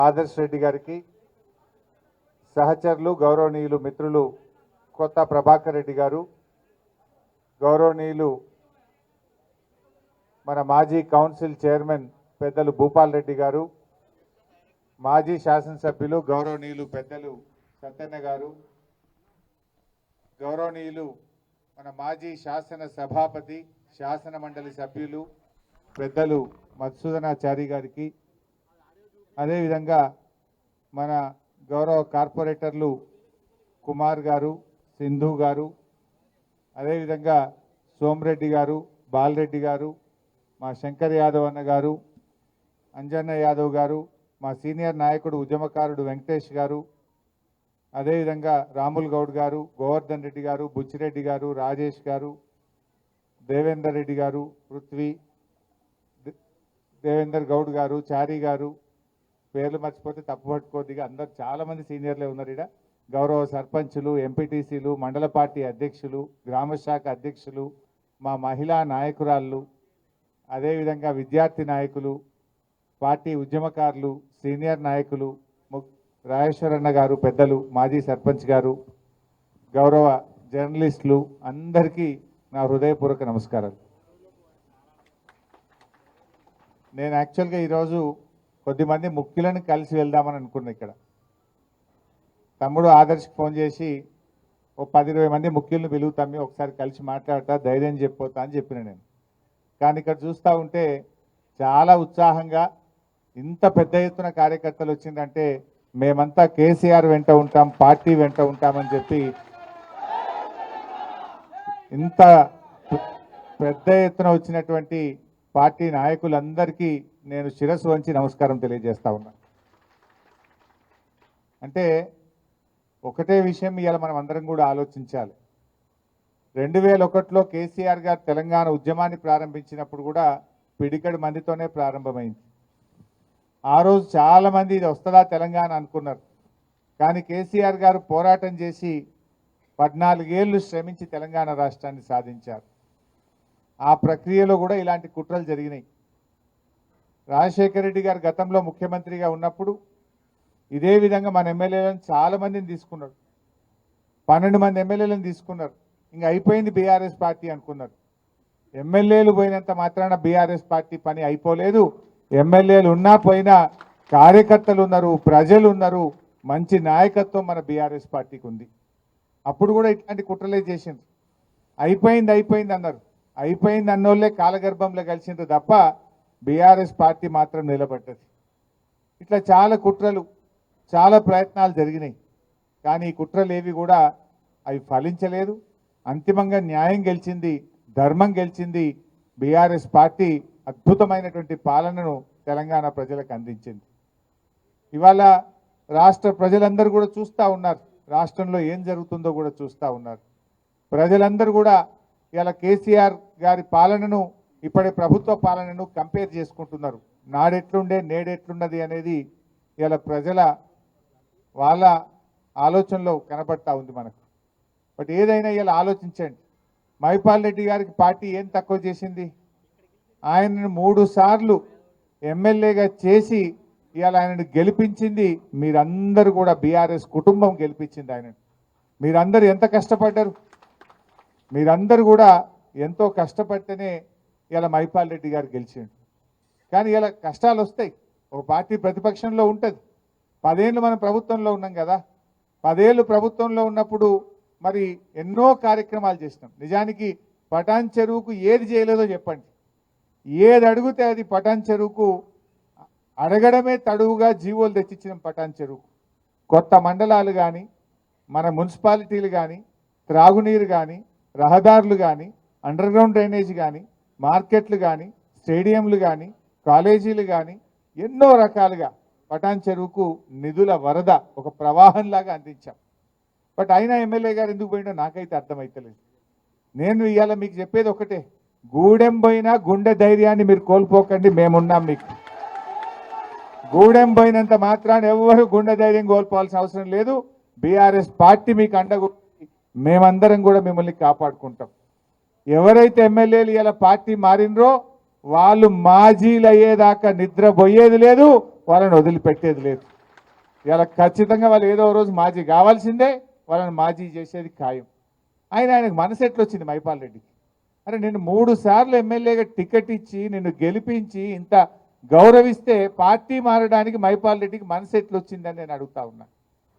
ఆదర్శ్ రెడ్డి గారికి, సహచరులు గౌరవనీయులు మిత్రులు కొత్త ప్రభాకర్ రెడ్డి గారు, గౌరవనీయులు మన మాజీ కౌన్సిల్ చైర్మన్ పెద్దలు భూపాల్ రెడ్డి గారు, మాజీ శాసనసభ్యులు గౌరవనీయులు పెద్దలు సత్యన్న గారు, గౌరవనీయులు మన మాజీ శాసన సభాపతి శాసన మండలి సభ్యులు పెద్దలు మధుసూదనాచారి గారికి, అదేవిధంగా మన గౌరవ కార్పొరేటర్లు కుమార్ గారు, సింధు గారు, అదేవిధంగా సోమరెడ్డి గారు, బాలరెడ్డి గారు, మా శంకర్ యాదవ్ అన్న గారు, అంజన్న యాదవ్ గారు, మా సీనియర్ నాయకుడు ఉద్యమకారుడు వెంకటేష్ గారు, అదేవిధంగా రాముల్ గౌడ్ గారు, గోవర్ధన్ రెడ్డి గారు, బుచ్చిరెడ్డి గారు, రాజేష్ గారు, దేవేందర్ రెడ్డి గారు, పృథ్వీ, దేవేందర్ గౌడ్ గారు, చారి గారు, పేర్లు మర్చిపోతే తప్పుపట్టుకోద్దిగా, అందరు చాలామంది సీనియర్లే ఉన్నారు ఇక్కడ. గౌరవ సర్పంచులు, ఎంపీటీసీలు, మండల పార్టీ అధ్యక్షులు, గ్రామశాఖ అధ్యక్షులు, మా మహిళా నాయకురాళ్ళు, అదేవిధంగా విద్యార్థి నాయకులు, పార్టీ ఉద్యమకారులు, సీనియర్ నాయకులు, రాజేశ్వరన్న గారు పెద్దలు, మాజీ సర్పంచ్ గారు, గౌరవ జర్నలిస్టులు అందరికీ నా హృదయపూర్వక నమస్కారాలు. నేను యాక్చువల్గా ఈరోజు కొద్దిమంది ముఖ్యులను కలిసి వెళ్దామని అనుకున్నా. ఇక్కడ తమ్ముడు ఆదర్శకి ఫోన్ చేసి ఓ 10-20 మంది ముఖ్యులను పిలుగుతామి, ఒకసారి కలిసి మాట్లాడతా, ధైర్యం చెప్పిపోతా అని చెప్పిన నేను. కానీ ఇక్కడ చూస్తూ ఉంటే చాలా ఉత్సాహంగా ఇంత పెద్ద ఎత్తున కార్యకర్తలు వచ్చిందంటే మేమంతా కేసీఆర్ వెంట ఉంటాం, పార్టీ వెంట ఉంటామని చెప్పి ఇంత పెద్ద ఎత్తున వచ్చినటువంటి పార్టీ నాయకులందరికీ నేను శిరస్సు వంచి నమస్కారం తెలియజేస్తా ఉన్నా. అంటే ఒకటే విషయం ఇవాళ మనం అందరం కూడా ఆలోచించాలి. 2001లో కేసీఆర్ గారు తెలంగాణ ఉద్యమాన్ని ప్రారంభించినప్పుడు కూడా పిడికడి మందితోనే ప్రారంభమైంది. ఆ రోజు చాలామంది ఇది వస్తుందా తెలంగాణ అనుకున్నారు. కానీ కేసీఆర్ గారు పోరాటం చేసి 14 ఏళ్ళు శ్రమించి తెలంగాణ రాష్ట్రాన్ని సాధించారు. ఆ ప్రక్రియలో కూడా ఇలాంటి కుట్రలు జరిగినాయి. రాజశేఖర రెడ్డి గారు గతంలో ముఖ్యమంత్రిగా ఉన్నప్పుడు ఇదే విధంగా మన ఎమ్మెల్యేలను చాలామందిని తీసుకున్నారు. 12 మంది ఎమ్మెల్యేలను తీసుకున్నారు. ఇంకా అయిపోయింది బీఆర్ఎస్ పార్టీ అనుకున్నారు. ఎమ్మెల్యేలు పోయినంత మాత్రాన బీఆర్ఎస్ పార్టీ పని అయిపోలేదు. ఎమ్మెల్యేలు ఉన్నా పోయినా కార్యకర్తలు ఉన్నారు, ప్రజలు ఉన్నారు, మంచి నాయకత్వం మన బీఆర్ఎస్ పార్టీకి ఉంది. అప్పుడు కూడా ఇట్లాంటి కుట్రలే చేసిండ్రు. అయిపోయింది అన్నారు. అయిపోయింది అన్నోళ్ళే కాలగర్భంలో కలిసిండ్రు తప్ప బీఆర్ఎస్ పార్టీ మాత్రం నిలబడ్డది. ఇట్లా చాలా కుట్రలు, చాలా ప్రయత్నాలు జరిగినాయి. కానీ ఈ కుట్రలు ఏవి కూడా అవి ఫలించలేదు. అంతిమంగా న్యాయం గెలిచింది, ధర్మం గెలిచింది. బీఆర్ఎస్ పార్టీ అద్భుతమైనటువంటి పాలనను తెలంగాణ ప్రజలకు అందించింది. ఇవాళ రాష్ట్ర ప్రజలందరూ కూడా చూస్తూ ఉన్నారు, రాష్ట్రంలో ఏం జరుగుతుందో కూడా చూస్తూ ఉన్నారు. ప్రజలందరూ కూడా ఇలా కేసీఆర్ గారి పాలనను ఇప్పటి ప్రభుత్వ పాలనను కంపేర్ చేసుకుంటున్నారు. నాడెట్లుండే నేడెట్లున్నది అనేది ఇలా ప్రజల వాళ్ళ ఆలోచనలో కనబడతా ఉంది మనకు. బట్ ఏదైనా ఇలా ఆలోచించండి, మైపాల్ రెడ్డి గారికి పార్టీ ఏం తక్కువ చేసింది? ఆయనను 3 సార్లు ఎమ్మెల్యేగా చేసి ఇవాళ ఆయనను గెలిపించింది మీరందరూ కూడా, బీఆర్ఎస్ కుటుంబం గెలిపించింది ఆయనను. మీరందరూ ఎంత కష్టపడ్డారు? మీరందరూ కూడా ఎంతో కష్టపడితేనే ఇలా మైపాల్ రెడ్డి గారు గెలిచిండు. కానీ ఇలా కష్టాలు వస్తాయి. ఒక పార్టీ ప్రతిపక్షంలో ఉంటుంది. 10 ఏళ్ళు మనం ప్రభుత్వంలో ఉన్నాం కదా. 10 ఏళ్ళు ప్రభుత్వంలో ఉన్నప్పుడు మరి ఎన్నో కార్యక్రమాలు చేసినాం. నిజానికి పటాన్ చెరువుకు ఏది చేయలేదో చెప్పండి. ఏది అడిగితే అది పటాన్ చెరువుకు అడగడమే తడువుగా జీవోలు తెచ్చిచ్చినాం. పటాన్ చెరువుకు కొత్త మండలాలు కానీ, మన మున్సిపాలిటీలు కానీ, త్రాగునీరు కానీ, రహదారులు కానీ, అండర్ గ్రౌండ్ డ్రైనేజ్ కానీ, మార్కెట్లు కానీ, స్టేడియంలు కానీ, కాలేజీలు కానీ ఎన్నో రకాలుగా పటాన్ చెరువుకు నిధుల వరద ఒక ప్రవాహంలాగా అందించాం. బట్ అయినా ఎమ్మెల్యే గారు ఎందుకు పోయిండో నాకైతే అర్థమవుతలేదు. నేను ఇవాళ మీకు చెప్పేది ఒకటే, గూడెం పోయినా గుండె ధైర్యాన్ని మీరు కోల్పోకండి, మేమున్నాం మీకు. గూడెం పోయినంత మాత్రాన్ని ఎవరు గుండె ధైర్యం కోల్పోవాల్సిన అవసరం లేదు. బీఆర్ఎస్ పార్టీ మీకు అండగా మేమందరం కూడా మిమ్మల్ని కాపాడుకుంటాం. ఎవరైతే ఎమ్మెల్యేలు ఇలా పార్టీ మారినరో వాళ్ళు మాజీలు అయ్యేదాకా నిద్రపోయేది లేదు, వాళ్ళని వదిలిపెట్టేది లేదు. ఇలా ఖచ్చితంగా వాళ్ళు ఏదో రోజు మాజీ కావాల్సిందే, వాళ్ళని మాజీ చేసేది ఖాయం. ఆయనకు మనసు ఎట్లా వచ్చింది మైపాల్ రెడ్డికి? అరే నేను 3 సార్లు ఎమ్మెల్యేగా టికెట్ ఇచ్చి నిన్ను గెలిపించి ఇంత గౌరవిస్తే పార్టీ మారడానికి మైపాల్ రెడ్డికి మనసు ఎట్లా వచ్చిందని నేను అడుగుతా ఉన్నా.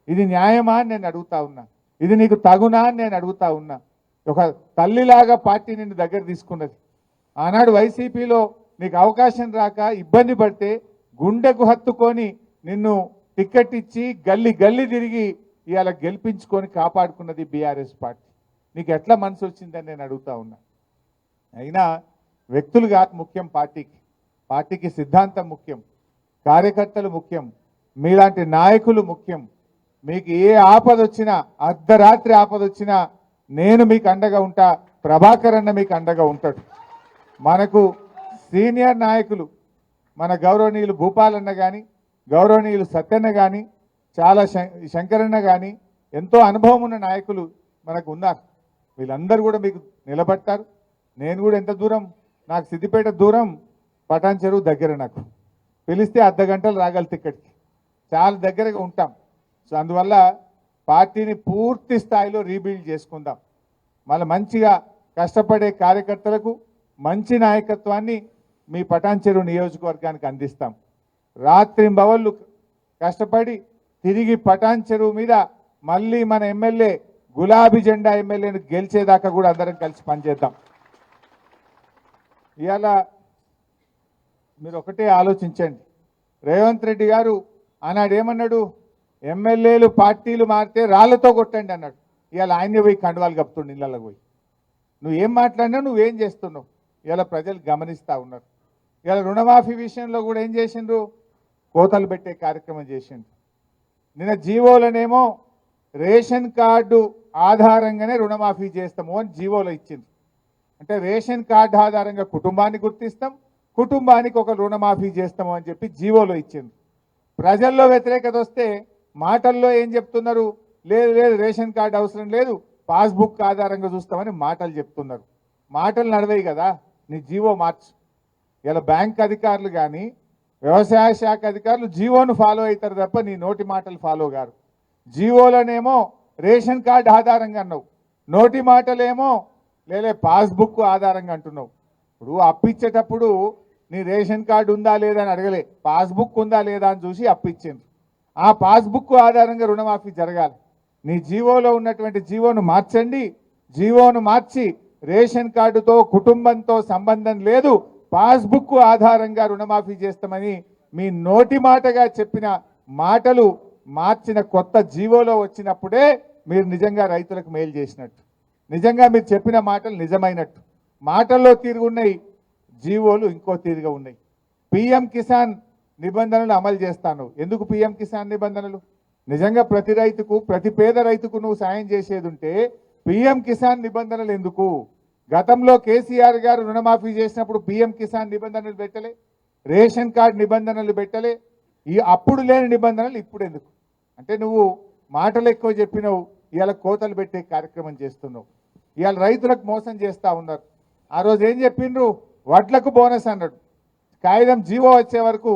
ఇది న్యాయమా అని నేను అడుగుతా ఉన్నా. ఇది నీకు తగునా అని నేను అడుగుతా ఉన్నా. ఒక తల్లిలాగా పార్టీ నిన్ను దగ్గర తీసుకున్నది. ఆనాడు వైసీపీలో నీకు అవకాశం రాక ఇబ్బంది పడితే గుండెకు హత్తుకొని నిన్ను టికెట్ ఇచ్చి గల్లీ గల్లీ తిరిగి ఇవాళ గెలిపించుకొని కాపాడుకున్నది బీఆర్ఎస్ పార్టీ. నీకు ఎట్లా మనసు వచ్చిందని నేను అడుగుతా ఉన్నా. అయినా వ్యక్తులు కాదు ముఖ్యం, పార్టీకి సిద్ధాంతం ముఖ్యం, కార్యకర్తలు ముఖ్యం, మీలాంటి నాయకులు ముఖ్యం. మీకు ఏ ఆపద వచ్చినా, అర్ధరాత్రి ఆపద వచ్చినా నేను మీకు అండగా ఉంటా, ప్రభాకర్ అన్న మీకు అండగా ఉంటాడు. మనకు సీనియర్ నాయకులు మన గౌరవనీయులు భూపాలన్న కానీ, గౌరవనీయులు సత్యన్న కానీ, చాలా శంకరన్న కానీ, ఎంతో అనుభవం ఉన్న నాయకులు మనకు ఉన్నారు. వీళ్ళందరూ కూడా మీకు నిలబడతారు. నేను కూడా ఎంత దూరం, నాకు సిద్దిపేట దూరం, పటాన్ చెరువు దగ్గర, నాకు పిలిస్తే అర్ధ గంటలు రాగలితే ఇక్కడికి, చాలా దగ్గరగా ఉంటాం. సో అందువల్ల పార్టీని పూర్తి స్థాయిలో రీబిల్డ్ చేసుకుందాం. మళ్ళీ మంచిగా కష్టపడే కార్యకర్తలకు మంచి నాయకత్వాన్ని మీ పటాన్ చెరువు నియోజకవర్గానికి అందిస్తాం. రాత్రింబవళ్ళు కష్టపడి తిరిగి పటాన్ చెరువు మీద మళ్ళీ మన ఎమ్మెల్యే గులాబీ జెండా ఎమ్మెల్యేను గెలిచేదాకా కూడా అందరం కలిసి పనిచేద్దాం. ఇవాళ మీరు ఒకటే ఆలోచించండి. రేవంత్ రెడ్డి గారు ఆనాడు ఏమన్నాడు? ఎమ్మెల్యేలు పార్టీలు మారితే రాళ్లతో కొట్టండి అన్నాడు. ఇవాళ ఆయన్ని పోయి కండువాలు కప్పుతుండు ఇళ్ళకి పోయి. నువ్వేం మాట్లాడినా, నువ్వేం చేస్తున్నావు ఇవాళ ప్రజలు గమనిస్తూ ఉన్నారు. ఇవాళ రుణమాఫీ విషయంలో కూడా ఏం చేసిండ్రు? కోతలు పెట్టే కార్యక్రమం చేసిండ్రు. నిన్న జీవోలనేమో రేషన్ కార్డు ఆధారంగానే రుణమాఫీ చేస్తాము అని జీవోలో ఇచ్చింది. అంటే రేషన్ కార్డు ఆధారంగా కుటుంబాన్ని గుర్తిస్తాం, కుటుంబానికి ఒక రుణమాఫీ చేస్తాము అని చెప్పి జీవోలో ఇచ్చింది. ప్రజల్లో వ్యతిరేకత వస్తే మాటల్లో ఏం చెప్తున్నారు? లేదు లేదు రేషన్ కార్డు అవసరం లేదు, పాస్బుక్ ఆధారంగా చూస్తామని మాటలు చెప్తున్నారు. మాటలు నడవేయి కదా, నీ జీవో మార్చు. ఇలా బ్యాంక్ అధికారులు కానీ వ్యవసాయ శాఖ అధికారులు జీవోను ఫాలో అవుతారు తప్ప నీ నోటి మాటలు ఫాలో గారు. జీవోలనేమో రేషన్ కార్డు ఆధారంగా అన్నావు, నోటి మాటలేమో లేలే పాస్బుక్ ఆధారంగా అంటున్నావు. ఇప్పుడు అప్పిచ్చేటప్పుడు నీ రేషన్ కార్డు ఉందా లేదా అని అడగలే, పాస్బుక్ ఉందా లేదా అని చూసి అప్పిచ్చింది. ఆ పాస్బుక్ ఆధారంగా రుణమాఫీ జరగాలి. నీ జీవోలో ఉన్నటువంటి జీవోను మార్చండి. జీవోను మార్చి రేషన్ కార్డుతో కుటుంబంతో సంబంధం లేదు, పాస్బుక్ ఆధారంగా రుణమాఫీ చేస్తామని మీ నోటి మాటగా చెప్పిన మాటలు మార్చిన కొత్త జీవోలో వచ్చినప్పుడే మీరు నిజంగా రైతులకు మేలు చేసినట్టు, నిజంగా మీరు చెప్పిన మాటలు నిజమైనట్టు. మాటల్లో తీరుగున్నాయి, జీవోలు ఇంకో తీరుగా ఉన్నాయి. పిఎం కిసాన్ నిబంధనలు అమలు చేస్తాను. ఎందుకు పిఎం కిసాన్ నిబంధనలు? నిజంగా ప్రతి రైతుకు, ప్రతి పేద రైతుకు నువ్వు సాయం చేసేది ఉంటే పిఎం కిసాన్ నిబంధనలు ఎందుకు? గతంలో కేసీఆర్ గారు రుణమాఫీ చేసినప్పుడు పిఎం కిసాన్ నిబంధనలు పెట్టలే, రేషన్ కార్డు నిబంధనలు పెట్టలే. ఈ అప్పుడు లేని నిబంధనలు ఇప్పుడు ఎందుకు? అంటే నువ్వు మాటలు ఎక్కువ చెప్పినావు, ఇవాళ కోతలు పెట్టే కార్యక్రమం చేస్తున్నావు. ఇవాళ రైతులకు మోసం చేస్తూ ఉన్నారు. ఆ రోజు ఏం చెప్పిండ్రు? వడ్లకు బోనస్ అన్నాడు. కాగితం జీవో వచ్చే వరకు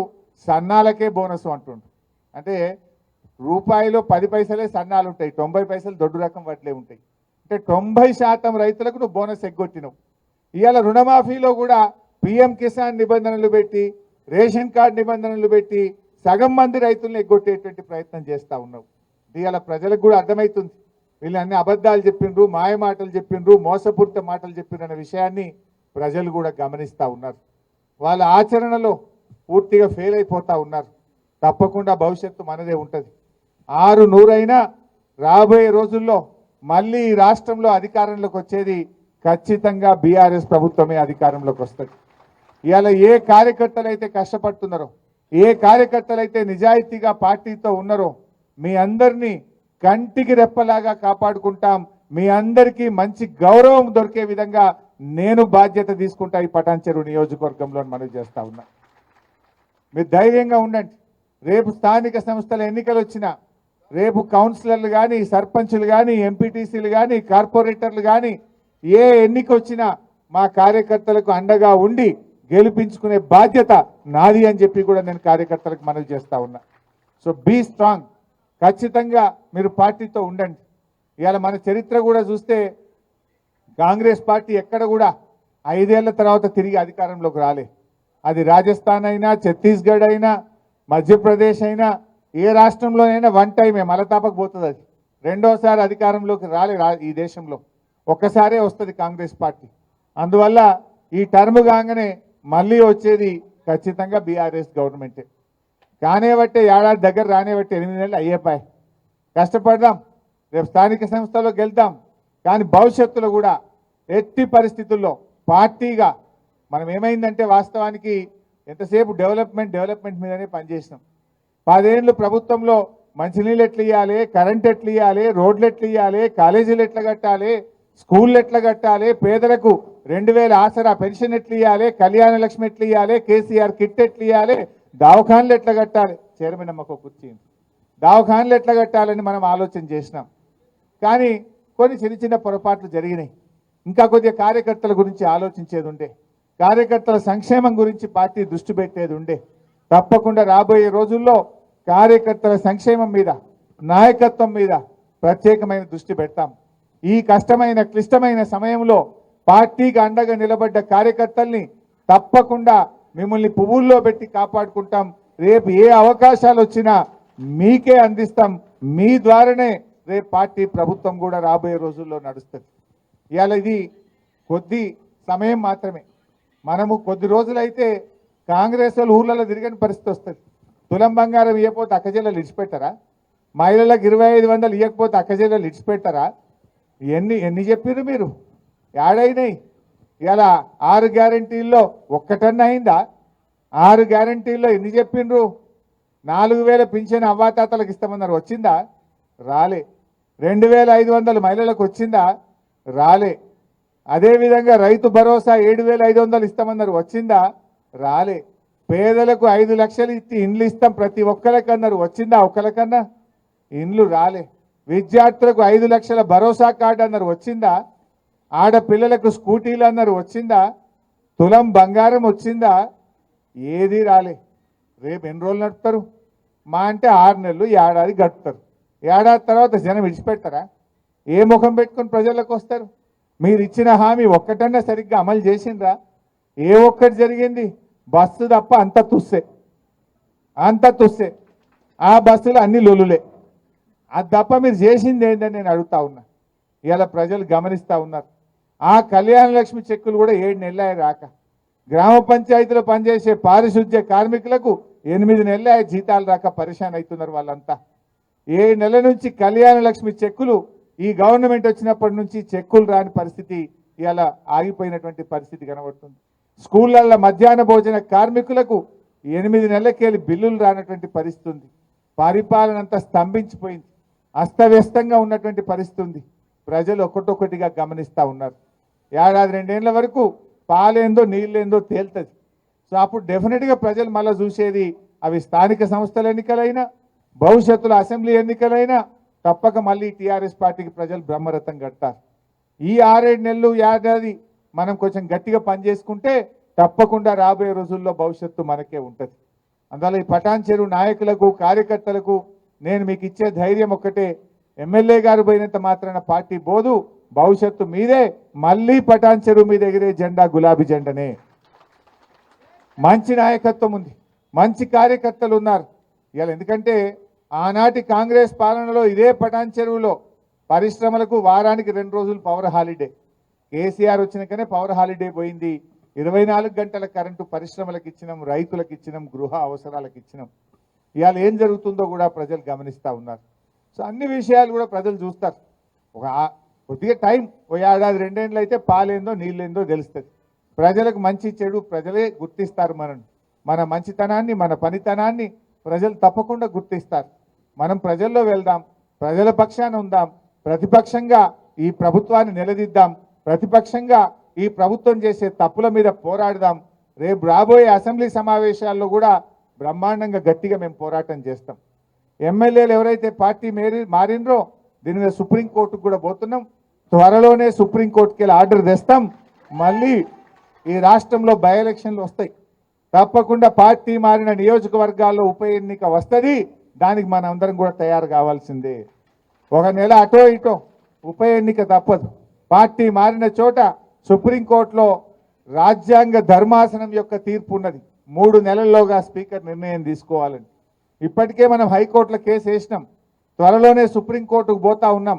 సన్నాలకే బోనస్ అంటుండ్రు. అంటే రూపాయిలో 10 పైసలే సన్నాలు ఉంటాయి, 90 పైసలు దొడ్డు రకం వడ్లే ఉంటాయి. అంటే 90% రైతులకు నువ్వు బోనస్ ఎగ్గొట్టినావు. ఇవాళ రుణమాఫీలో కూడా పిఎం కిసాన్ నిబంధనలు పెట్టి, రేషన్ కార్డు నిబంధనలు పెట్టి సగం మంది రైతులను ఎగ్గొట్టేటువంటి ప్రయత్నం చేస్తూ ఉన్నావు. ఇవాళ ప్రజలకు కూడా అర్థమవుతుంది, వీళ్ళు అన్ని అబద్ధాలు చెప్పిండ్రు, మాయ మాటలు చెప్పిండ్రు, మోసపూరిత మాటలు చెప్పిండ్రు అనే విషయాన్ని ప్రజలు కూడా గమనిస్తూ ఉన్నారు. వాళ్ళ ఆచరణలో పూర్తిగా ఫెయిల్ అయిపోతూ ఉన్నారు. తప్పకుండా భవిష్యత్తు మనదే ఉంటుంది. 600 రాబోయే రోజుల్లో మళ్ళీ ఈ రాష్ట్రంలో అధికారంలోకి వచ్చేది ఖచ్చితంగా బీఆర్ఎస్ ప్రభుత్వమే అధికారంలోకి వస్తుంది. ఇవాళ ఏ కార్యకర్తలు అయితే కష్టపడుతున్నారో, ఏ కార్యకర్తలు అయితే నిజాయితీగా పార్టీతో ఉన్నారో మీ అందరినీ కంటికి రెప్పలాగా కాపాడుకుంటాం. మీ అందరికీ మంచి గౌరవం దొరికే విధంగా నేను బాధ్యత తీసుకుంటా ఈ పటాన్ చెరువు నియోజకవర్గంలో మనవి చేస్తా ఉన్నా. మీరు ధైర్యంగా ఉండండి. రేపు స్థానిక సంస్థల ఎన్నికలు వచ్చినా, రేపు కౌన్సిలర్లు కానీ, సర్పంచులు కానీ, ఎంపీటీసీలు కానీ, కార్పొరేటర్లు కానీ ఏ ఎన్నిక వచ్చినా మా కార్యకర్తలకు అండగా ఉండి గెలిపించుకునే బాధ్యత నాది అని చెప్పి కూడా నేను కార్యకర్తలకు మనవి చేస్తా ఉన్నా. So be strong. ఖచ్చితంగా మీరు పార్టీతో ఉండండి. ఇవాళ మన చరిత్ర కూడా చూస్తే కాంగ్రెస్ పార్టీ ఎక్కడ కూడా 5 ఏళ్ల తర్వాత తిరిగి అధికారంలోకి రాలే. అది రాజస్థాన్ అయినా, ఛత్తీస్గఢ్ అయినా, మధ్యప్రదేశ్ అయినా, ఏ రాష్ట్రంలోనైనా వన్ టైమే మలతాపకు పోతుంది. అది రెండోసారి అధికారంలోకి రాలే ఈ దేశంలో, ఒక్కసారే వస్తుంది కాంగ్రెస్ పార్టీ. అందువల్ల ఈ టర్మ్ కాగానే మళ్ళీ వచ్చేది ఖచ్చితంగా బీఆర్ఎస్ గవర్నమెంటే. కానేబట్టే ఏడాది దగ్గర రానేబట్టే 8 నెలలు అయ్యేపాయి. కష్టపడదాం, రేపు స్థానిక సంస్థలోకి వెళ్తాం. కానీ భవిష్యత్తులో కూడా ఎట్టి పరిస్థితుల్లో పార్టీగా మనం ఏమైందంటే వాస్తవానికి ఎంతసేపు డెవలప్మెంట్ మీదనే పనిచేసినాం. 10 ఏళ్ళు ప్రభుత్వంలో మంచినీళ్ళు ఎట్లా ఇవ్వాలి, కరెంట్ ఎట్లా ఇవ్వాలి, రోడ్లు ఎట్లా ఇవ్వాలి, కాలేజీలు ఎట్లా కట్టాలి, స్కూళ్ళు ఎట్లా కట్టాలి, పేదలకు 2000 ఆసరా పెన్షన్ ఎట్లా ఇవ్వాలి, కళ్యాణ లక్ష్మి ఎట్లా ఇవ్వాలి, కేసీఆర్ కిట్ ఎట్లా ఇవ్వాలి, దవాఖాన్లు ఎట్లా కట్టాలి, చైర్మన్ అమ్మకు కూర్చి దవాఖాన్లు ఎట్లా కట్టాలని మనం ఆలోచన చేసినాం. కానీ కొన్ని చిన్న పొరపాట్లు జరిగినాయి. ఇంకా కొద్దిగా కార్యకర్తల గురించి ఆలోచించేది ఉండే, కార్యకర్తల సంక్షేమం గురించి పార్టీ దృష్టి పెట్టేది ఉండే. తప్పకుండా రాబోయే రోజుల్లో కార్యకర్తల సంక్షేమం మీద, నాయకత్వం మీద ప్రత్యేకమైన దృష్టి పెడతాం. ఈ కష్టమైన క్లిష్టమైన సమయంలో పార్టీకి అండగా నిలబడ్డ కార్యకర్తల్ని తప్పకుండా మిమ్మల్ని పువ్వుల్లో పెట్టి కాపాడుకుంటాం. రేపు ఏ అవకాశాలు వచ్చినా మీకే అందిస్తాం. మీ ద్వారానే రేపు పార్టీ ప్రభుత్వం కూడా రాబోయే రోజుల్లో నడుస్తుంది. ఇవాళ ఇది కొద్ది సమయం మాత్రమే. మనము కొద్ది రోజులైతే కాంగ్రెస్ వాళ్ళు ఊర్లలో తిరగని పరిస్థితి వస్తుంది. తులం బంగారం ఇవ్వకపోతే అక్కజేళ్ళలు ఇడిచిపెట్టారా? మహిళలకు 2500 ఇవ్వకపోతే అక్కజేళ్ళలు ఇడిచిపెట్టారా? ఎన్ని చెప్పారు మీరు? ఏడైనాయి? ఇలా 6 గ్యారంటీల్లో ఒక్కటన్నా అయిందా? 6 గ్యారంటీల్లో ఎన్ని చెప్పిండ్రు? 4000 పింఛన్ అవ్వాతాతలకు ఇస్తామన్నారు, వచ్చిందా? రాలే. 2500 మహిళలకు వచ్చిందా? రాలే. అదేవిధంగా రైతు భరోసా 7500 ఇస్తామన్నారు, వచ్చిందా? రాలే. పేదలకు 5 లక్షలు ఇచ్చి ఇండ్లు ఇస్తాం ప్రతి ఒక్కరికన్నారు, వచ్చిందా? ఒక్కరికన్నా ఇండ్లు రాలే. విద్యార్థులకు 5 లక్షల భరోసా కార్డు అన్నారు, వచ్చిందా? ఆడపిల్లలకు స్కూటీలు అన్నారు, వచ్చిందా? తులం బంగారం వచ్చిందా? ఏది రాలే. రేపు ఎన్ని రోజులు నడుపుతారు? మా అంటే 6 నెలలు, ఏడాది గడుపుతారు. ఏడాది తర్వాత జనం విడిచిపెడతారా? ఏ ముఖం పెట్టుకుని ప్రజలకు వస్తారు? మీరు ఇచ్చిన హామీ ఒక్కటన్నా సరిగ్గా అమలు చేసిండ్రా? ఏ ఒక్కటి జరిగింది? బస్సు తప్ప అంత తుస్సే. ఆ బస్సులు అన్ని లొలులే. అది తప్ప మీరు చేసింది ఏంటని నేను అడుగుతా ఉన్నా. ఇలా ప్రజలు గమనిస్తూ ఉన్నారు. ఆ కళ్యాణ లక్ష్మి చెక్కులు కూడా 7 నెలలు రాక, గ్రామ పంచాయతీలో పనిచేసే పారిశుద్ధ్య కార్మికులకు 8 నెలలు జీతాలు రాక పరిశాన్ అవుతున్నారు వాళ్ళంతా. 7 నెలల నుంచి కళ్యాణ లక్ష్మి చెక్కులు, ఈ గవర్నమెంట్ వచ్చినప్పటి నుంచి చెక్కులు రాని పరిస్థితి, ఇలా ఆగిపోయినటువంటి పరిస్థితి కనబడుతుంది. స్కూళ్ళల్లో మధ్యాహ్న భోజన కార్మికులకు 8 నెలలకెళ్ళి బిల్లులు రానటువంటి పరిస్థితి ఉంది. పరిపాలన అంతా స్తంభించిపోయింది, అస్తవ్యస్తంగా ఉన్నటువంటి పరిస్థితి ఉంది. ప్రజలు ఒక్కొక్కటిగా గమనిస్తూ ఉన్నారు. ఏడాది 2 ఏళ్ల వరకు పాలేందో నీళ్ళేందో తేలుతుంది. సో అప్పుడు డెఫినెట్గా ప్రజలు మళ్ళీ చూసేది అవి స్థానిక సంస్థల ఎన్నికలైనా, భవిష్యత్తులో అసెంబ్లీ ఎన్నికలైనా తప్పక మళ్ళీ టీఆర్ఎస్ పార్టీకి ప్రజలు బ్రహ్మరథం కడతారు. ఈ 6-7 నెలలు ఏడాది మనం కొంచెం గట్టిగా పనిచేసుకుంటే తప్పకుండా రాబోయే రోజుల్లో భవిష్యత్తు మనకే ఉంటుంది. అందువల్ల ఈ పటాన్ చెరువు నాయకులకు, కార్యకర్తలకు నేను మీకు ఇచ్చే ధైర్యం ఒక్కటే, ఎమ్మెల్యే గారు పోయినంత మాత్రాన పార్టీ పోదు, భవిష్యత్తు మీదే. మళ్ళీ పటాన్ చెరువు మీద ఎగిరే జెండా గులాబీ జెండనే. మంచి నాయకత్వం ఉంది, మంచి కార్యకర్తలు ఉన్నారు ఇవాళ. ఎందుకంటే ఆనాటి కాంగ్రెస్ పాలనలో ఇదే పటాన్ చెరువులో పరిశ్రమలకు వారానికి 2 రోజులు పవర్ హాలిడే. కేసీఆర్ వచ్చినాకనే పవర్ హాలిడే పోయింది. 24 గంటల కరెంటు పరిశ్రమలకు ఇచ్చినాం, రైతులకు ఇచ్చినాం, గృహ అవసరాలకు ఇచ్చినాం. ఇవాళ ఏం జరుగుతుందో కూడా ప్రజలు గమనిస్తూ ఉన్నారు. సో అన్ని విషయాలు కూడా ప్రజలు చూస్తారు. కొద్దిగా టైం, ఓ ఏడాది 2 ఏళ్ళు అయితే పాలేందో నీళ్ళేందో తెలుస్తుంది. ప్రజలకు మంచి చెడు ప్రజలే గుర్తిస్తారు. మన మంచితనాన్ని, మన పనితనాన్ని ప్రజలు తప్పకుండా గుర్తిస్తారు. మనం ప్రజల్లో వెళ్దాం, ప్రజల పక్షాన ఉందాం, ప్రతిపక్షంగా ఈ ప్రభుత్వాన్ని నిలదీద్దాం, ప్రతిపక్షంగా ఈ ప్రభుత్వం చేసే తప్పుల మీద పోరాడదాం. రేపు రాబోయే అసెంబ్లీ సమావేశాల్లో కూడా బ్రహ్మాండంగా గట్టిగా మేము పోరాటం చేస్తాం. ఎమ్మెల్యేలు ఎవరైతే పార్టీ మారినరో దీని మీద సుప్రీంకోర్టుకు కూడా పోతున్నాం. త్వరలోనే సుప్రీంకోర్టుకి వెళ్ళి ఆర్డర్ తెస్తాం. మళ్ళీ ఈ రాష్ట్రంలో బై ఎలక్షన్లు వస్తాయి. తప్పకుండా పార్టీ మారిన నియోజకవర్గాల్లో ఉప ఎన్నిక వస్తుంది. దానికి మనందరం కూడా తయారు కావాల్సిందే. ఒక నెల అటో ఇటో ఉప ఎన్నిక తప్పదు. పార్టీ మారిన చోట సుప్రీంకోర్టులో రాజ్యాంగ ధర్మాసనం యొక్క తీర్పు ఉన్నది. 3 నెలల్లోగా స్పీకర్ నిర్ణయం తీసుకోవాలని. ఇప్పటికే మనం హైకోర్టులో కేసు వేసినాం. త్వరలోనే సుప్రీంకోర్టుకు పోతా ఉన్నాం.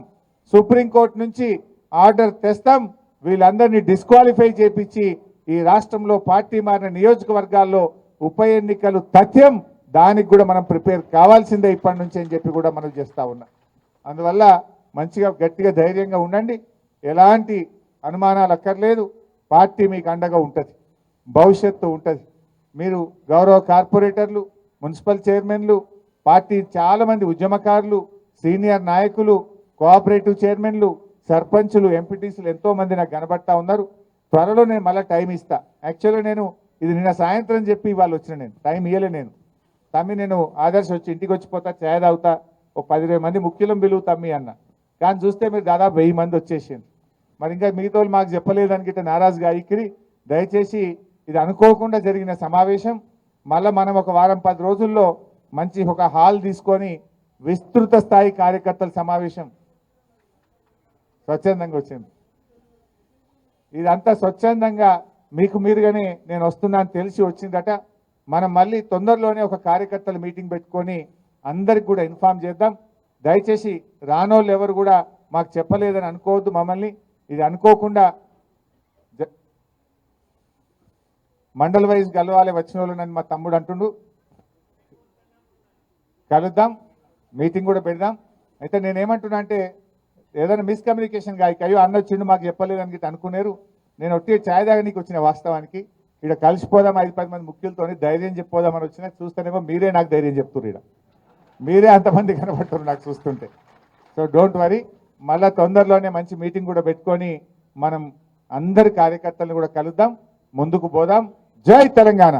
సుప్రీంకోర్టు నుంచి ఆర్డర్ తెస్తాం. వీళ్ళందరినీ డిస్క్వాలిఫై చేపించి ఈ రాష్ట్రంలో పార్టీ మారిన నియోజకవర్గాల్లో ఉప ఎన్నికలు తథ్యం. దానికి కూడా మనం ప్రిపేర్ కావాల్సిందే ఇప్పటి నుంచి అని చెప్పి కూడా మనం చేస్తూ ఉన్నాం. అందువల్ల మంచిగా గట్టిగా ధైర్యంగా ఉండండి. ఎలాంటి అనుమానాలు అక్కర్లేదు. పార్టీ మీకు అండగా ఉంటుంది, భవిష్యత్తు ఉంటుంది. మీరు గౌరవ కార్పొరేటర్లు, మున్సిపల్ చైర్మన్లు, పార్టీ చాలామంది ఉద్యమకారులు, సీనియర్ నాయకులు, కోఆపరేటివ్ చైర్మన్లు, సర్పంచులు, ఎంపీటీసీలు ఎంతోమంది నాకు కనబడతా ఉన్నారు. త్వరలో నేను మళ్ళీ టైం ఇస్తా. యాక్చువల్గా నేను ఇది నిన్న సాయంత్రం చెప్పి ఇవాళ వచ్చిన, నేను టైం ఇవ్వలే. నేను ఆదర్శ వచ్చి ఇంటికి వచ్చిపోతా, ఛాయ్ తాగుతా, ఒక 10-20 మంది ముఖ్యులను పిలువు తమ్మి అన్న. కానీ చూస్తే మీరు దాదాపు 1000 మంది వచ్చేసింది. మరి ఇంకా మిగతా వాళ్ళు మాకు చెప్పలేదని గిట్ట నారాజుగా ఇక్కిరి. దయచేసి ఇది అనుకోకుండా జరిగిన సమావేశం. మళ్ళీ మనం ఒక వారం 10 రోజుల్లో మంచి ఒక హాల్ తీసుకొని విస్తృత స్థాయి కార్యకర్తల సమావేశం స్వచ్ఛందంగా వచ్చింది. ఇదంతా స్వచ్ఛందంగా మీకు మీరుగానే నేను వస్తున్నాను తెలిసి వచ్చిందట. మనం మళ్ళీ తొందరలోనే ఒక కార్యకర్తల మీటింగ్ పెట్టుకొని అందరికి కూడా ఇన్ఫార్మ్ చేద్దాం. దయచేసి రానోళ్ళు ఎవరు కూడా మాకు చెప్పలేదని అనుకోవద్దు మమ్మల్ని. ఇది అనుకోకుండా మండల్ వైజ్ కలవాలి వచ్చిన వాళ్ళు నన్ను మా తమ్ముడు అంటుండు. కలుద్దాం, మీటింగ్ కూడా పెడదాం. అయితే నేనేమంటున్నా అంటే ఏదైనా మిస్కమ్యూనికేషన్ కాదు. అయ్యో అన్న వచ్చిండు మాకు చెప్పలేదని గిట్ట అనుకున్నారు. నేను ఒట్టి ఛాయ్ తాగనీకి వచ్చిన. వాస్తవానికి ఇక్కడ కలిసిపోదాం 5-10 మంది ముఖ్యులతో ధైర్యం చెప్పిపోదామని వచ్చినా. చూస్తేనేమో మీరే నాకు ధైర్యం చెప్తున్నారు. ఇక్కడ మీరే అంతమంది కనబడుతున్నారు నాకు చూస్తుంటే. సో డోంట్ వరీ, మళ్ళీ తొందరలోనే మంచి మీటింగ్ కూడా పెట్టుకొని మనం అందరి కార్యకర్తలను కూడా కలుద్దాం, ముందుకు పోదాం. జై తెలంగాణ.